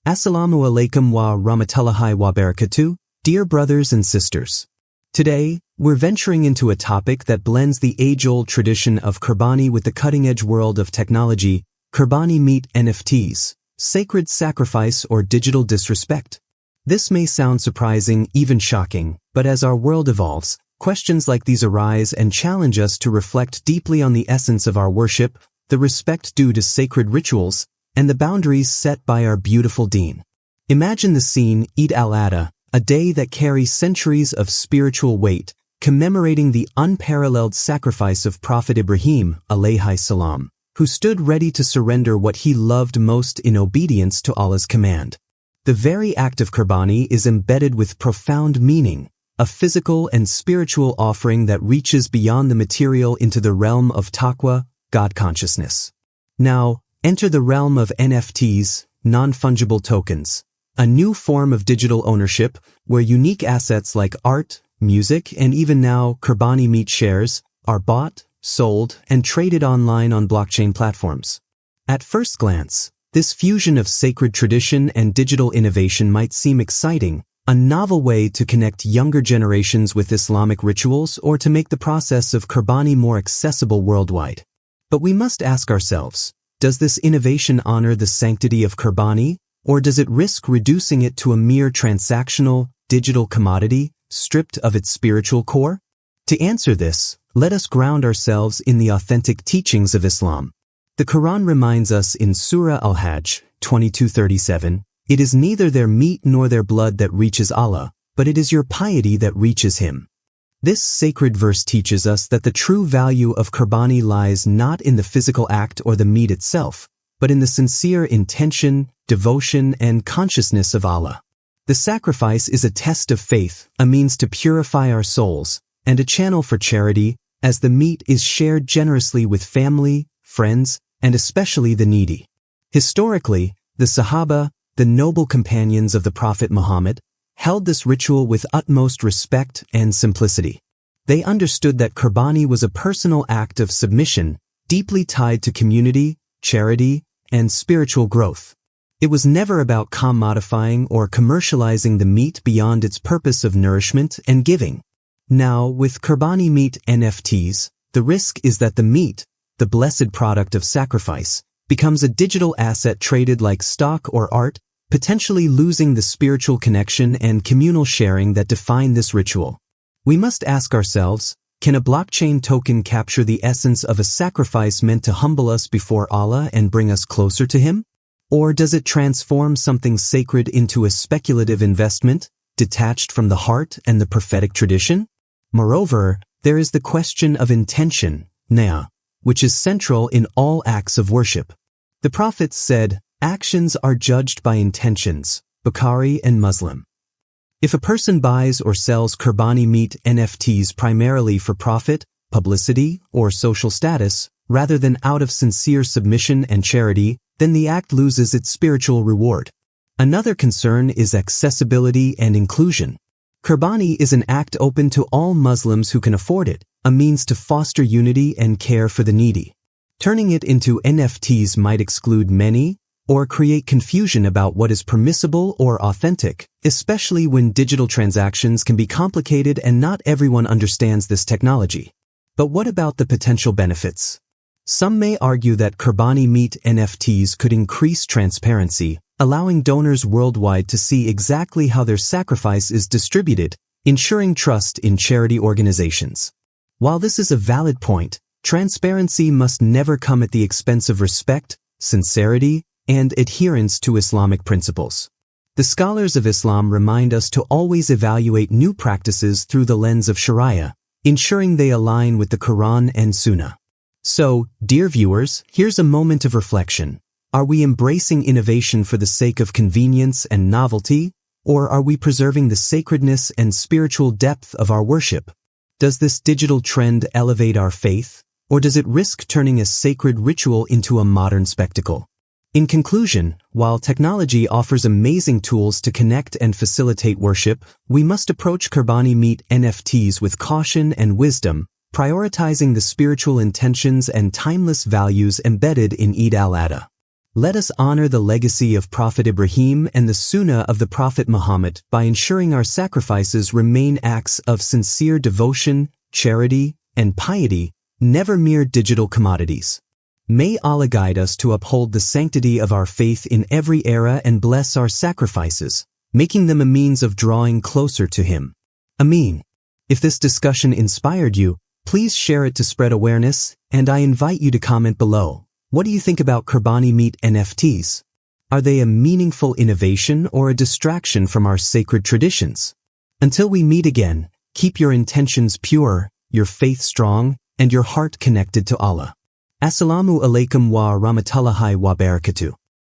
Assalamu alaikum wa rahmatullahi wa barakatuh, dear brothers and sisters. Today, we're venturing into a topic that blends the age-old tradition of Qurbani with the cutting-edge world of technology, Qurbani Meat NFTs, sacred sacrifice or digital disrespect. This may sound surprising, even shocking, but as our world evolves, questions like these arise and challenge us to reflect deeply on the essence of our worship, the respect due to sacred rituals, and the boundaries set by our beautiful deen. Imagine the scene, Eid al-Adha, a day that carries centuries of spiritual weight, commemorating the unparalleled sacrifice of Prophet Ibrahim, alayhi salam, who stood ready to surrender what he loved most in obedience to Allah's command. The very act of Qurbani is embedded with profound meaning, a physical and spiritual offering that reaches beyond the material into the realm of taqwa, God consciousness. Now, enter the realm of NFTs, non-fungible tokens, a new form of digital ownership where unique assets like art, music, and even now Qurbani Meat shares are bought, sold, and traded online on blockchain platforms. At first glance, this fusion of sacred tradition and digital innovation might seem exciting, a novel way to connect younger generations with Islamic rituals or to make the process of Qurbani more accessible worldwide. But we must ask ourselves, does this innovation honor the sanctity of Qurbani, or does it risk reducing it to a mere transactional, digital commodity, stripped of its spiritual core? To answer this, let us ground ourselves in the authentic teachings of Islam. The Quran reminds us in Surah Al-Hajj 22:37, "It is neither their meat nor their blood that reaches Allah, but it is your piety that reaches Him." This sacred verse teaches us that the true value of Qurbani lies not in the physical act or the meat itself, but in the sincere intention, devotion, and consciousness of Allah. The sacrifice is a test of faith, a means to purify our souls, and a channel for charity, as the meat is shared generously with family, friends, and especially the needy. Historically, the Sahaba, the noble companions of the Prophet Muhammad, held this ritual with utmost respect and simplicity. They understood that Qurbani was a personal act of submission, deeply tied to community, charity, and spiritual growth. It was never about commodifying or commercializing the meat beyond its purpose of nourishment and giving. Now, with Qurbani Meat NFTs, the risk is that the meat, the blessed product of sacrifice, becomes a digital asset traded like stock or art, potentially losing the spiritual connection and communal sharing that define this ritual. We must ask ourselves, can a blockchain token capture the essence of a sacrifice meant to humble us before Allah and bring us closer to Him? Or does it transform something sacred into a speculative investment, detached from the heart and the prophetic tradition? Moreover, there is the question of intention, niyyah, which is central in all acts of worship. The prophets said, "Actions are judged by intentions," Bukhari and Muslim. If a person buys or sells Qurbani Meat NFTs primarily for profit, publicity, or social status, rather than out of sincere submission and charity, then the act loses its spiritual reward. Another concern is accessibility and inclusion. Qurbani is an act open to all Muslims who can afford it, a means to foster unity and care for the needy. Turning it into NFTs might exclude many, or create confusion about what is permissible or authentic, especially when digital transactions can be complicated and not everyone understands this technology. But what about the potential benefits? Some may argue that Qurbani Meat NFTs could increase transparency, allowing donors worldwide to see exactly how their sacrifice is distributed, ensuring trust in charity organizations. While this is a valid point, transparency must never come at the expense of respect, sincerity, and adherence to Islamic principles. The scholars of Islam remind us to always evaluate new practices through the lens of Sharia, ensuring they align with the Quran and Sunnah. So, dear viewers, here's a moment of reflection. Are we embracing innovation for the sake of convenience and novelty, or are we preserving the sacredness and spiritual depth of our worship? Does this digital trend elevate our faith, or does it risk turning a sacred ritual into a modern spectacle? In conclusion, while technology offers amazing tools to connect and facilitate worship, we must approach Qurbani Meat NFTs with caution and wisdom, prioritizing the spiritual intentions and timeless values embedded in Eid al-Adha. Let us honor the legacy of Prophet Ibrahim and the Sunnah of the Prophet Muhammad by ensuring our sacrifices remain acts of sincere devotion, charity, and piety, never mere digital commodities. May Allah guide us to uphold the sanctity of our faith in every era and bless our sacrifices, making them a means of drawing closer to Him. Ameen. If this discussion inspired you, please share it to spread awareness, and I invite you to comment below. What do you think about Qurbani Meat NFTs? Are they a meaningful innovation or a distraction from our sacred traditions? Until we meet again, keep your intentions pure, your faith strong, and your heart connected to Allah. Assalamu alaikum wa rahmatullahi wa barakatuh.